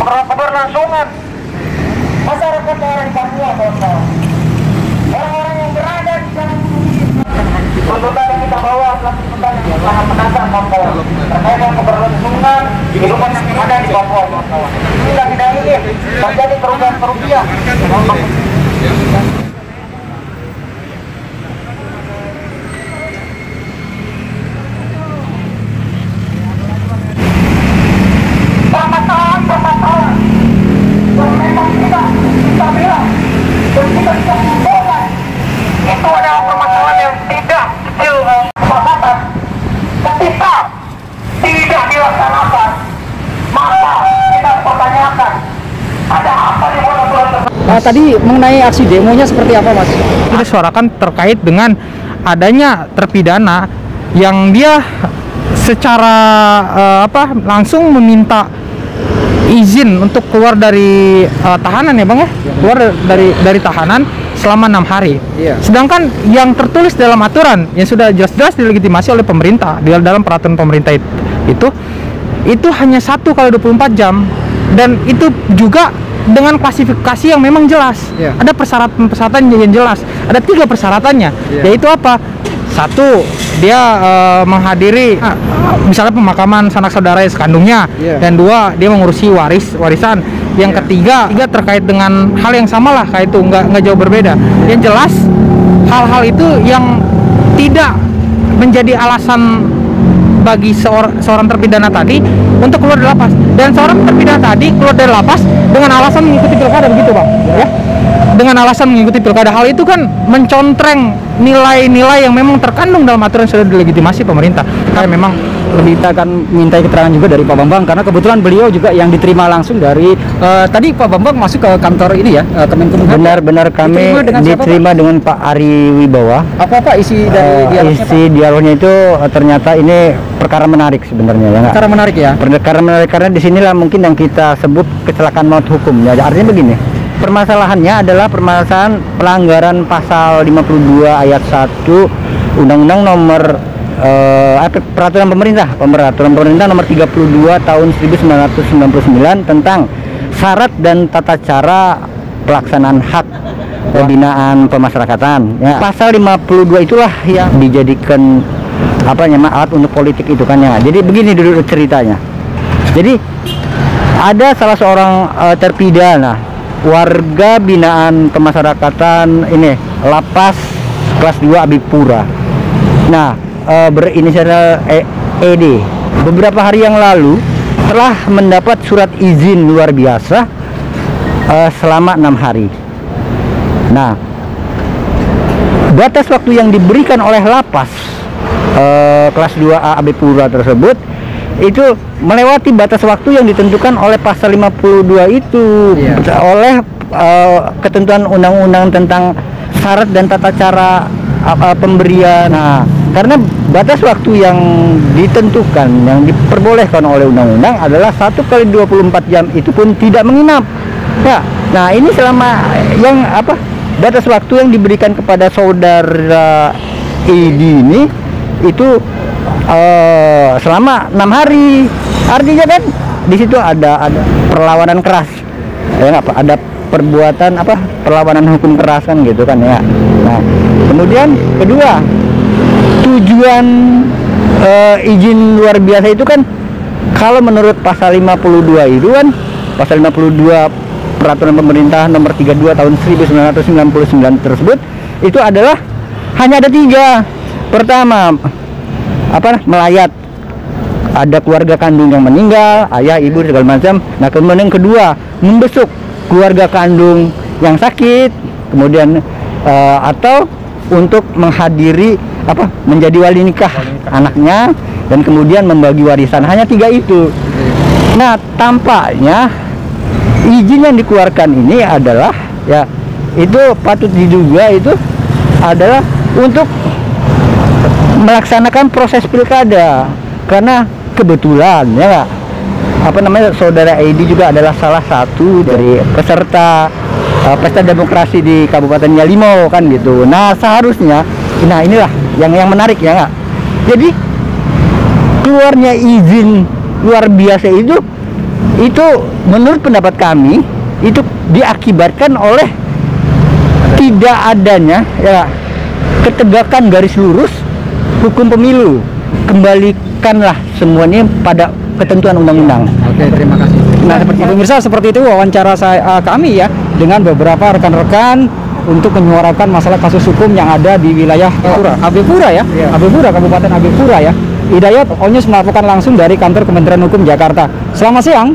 keberlangsungan masyarakat daerah di Papua, kawan-kawan. Orang-orang yang berada di sana tuntutan yang kita bawa adalah tuntutan yang sangat menantang, kawan-kawan, terkait dengan keberlangsungan kehidupan yang ada di Papua, kawan-kawan. Kita tidak ingin terjadi kerugian-kerugian. Permasalahan yang memang kita bilang dan kita bisa simpulkan itu adalah permasalahan yang tidak kecil, kesepakatan. Ketika tidak dilaksanakan, maka kita pertanyakan ada apa di aturan tersebut. Tadi mengenai aksi demonya seperti apa, Mas? Kita suarakan terkait dengan adanya terpidana yang dia secara langsung meminta izin untuk keluar dari tahanan ya, Bang ya? Keluar dari tahanan selama 6 hari. Sedangkan yang tertulis dalam aturan yang sudah jelas-jelas dilegitimasi oleh pemerintah di dalam peraturan pemerintah itu hanya 1 kali 24 jam, dan itu juga dengan klasifikasi yang memang jelas. Ada persyaratan yang jelas. Ada 3 persyaratannya, yaitu apa? 1, dia menghadiri misalnya pemakaman sanak saudara sekandungnya, dan 2, dia mengurusi warisan. Yang ketiga terkait dengan hal yang sama lah, kayak itu nggak jauh berbeda. Yang jelas hal-hal itu yang tidak menjadi alasan bagi seorang terpidana tadi untuk keluar dari lapas, dan seorang terpidana tadi keluar dari lapas dengan alasan mengikuti pilkada, begitu Bang ya? Dengan alasan mengikuti pilkada. Hal itu kan mencontreng nilai-nilai yang memang terkandung dalam aturan sudah dilegitimasi pemerintah. Kayak memang kita akan minta keterangan juga dari Pak Bambang, karena kebetulan beliau juga yang diterima langsung dari tadi Pak Bambang masuk ke kantor ini ya, Kemenkumham. Benar kami diterima dengan Pak Ari Wibowo. Apa isi dari dialognya, isi dialognya itu ternyata ini perkara menarik sebenarnya ya. Perkara menarik ya. Perkara menarik karena disinilah mungkin yang kita sebut kecelakaan maut hukum ya. Artinya begini, permasalahannya adalah permasalahan pelanggaran pasal 52 ayat 1 Undang-Undang nomor peraturan pemerintah nomor 32 tahun 1999 tentang syarat dan tata cara pelaksanaan hak pembinaan pemasyarakatan ya. Pasal 52 itulah yang dijadikan alat untuk politik itu kan ya. Jadi begini dulu ceritanya. Jadi ada salah seorang terpidana warga binaan pemasyarakatan ini lapas kelas 2 Abipura. Nah, berinisial ED beberapa hari yang lalu telah mendapat surat izin luar biasa selama 6 hari. Nah, batas waktu yang diberikan oleh lapas kelas 2A Abipura tersebut itu melewati batas waktu yang ditentukan oleh pasal 52 itu oleh ketentuan undang-undang tentang syarat dan tata cara pemberian. Nah, karena batas waktu yang ditentukan yang diperbolehkan oleh undang-undang adalah 1 kali 24 jam, itu pun tidak menginap ya. Nah, ini selama yang batas waktu yang diberikan kepada saudara Edi ini itu selama 6 hari. Artinya kan di situ ada perlawanan keras ya, ada perbuatan perlawanan hukum keras kan gitu kan ya. Nah, kemudian kedua, tujuan izin luar biasa itu kan kalau menurut pasal 52 itu kan, pasal 52 peraturan pemerintah nomor 32 tahun 1999 tersebut itu adalah hanya ada 3. Pertama, melayat, ada keluarga kandung yang meninggal, ayah, ibu segala macam. Nah, kemudian kedua, membesuk keluarga kandung yang sakit, kemudian atau untuk menghadiri menjadi wali nikah anaknya, dan kemudian membagi warisan. Hanya 3 itu. Nah, tampaknya izin yang dikeluarkan ini adalah ya, itu patut diduga itu adalah untuk melaksanakan proses pilkada, karena kebetulan ya saudara Edi juga adalah salah satu dari peserta pesta demokrasi di Kabupaten Yalimo kan gitu. Nah, seharusnya inilah yang menarik ya nggak. Jadi keluarnya izin luar biasa itu itu menurut pendapat kami itu diakibatkan oleh tidak adanya ya ketegakan garis lurus hukum pemilu. Kembalikanlah semuanya pada ketentuan undang-undang. Oke, terima kasih. Nah, pemirsa, seperti itu wawancara kami ya dengan beberapa rekan-rekan untuk menyuarakan masalah kasus hukum yang ada di wilayah Abepura ya, Abepura, Kabupaten Abepura ya. Hidayat Onyus melaporkan langsung dari kantor Kementerian Hukum Jakarta. Selamat siang.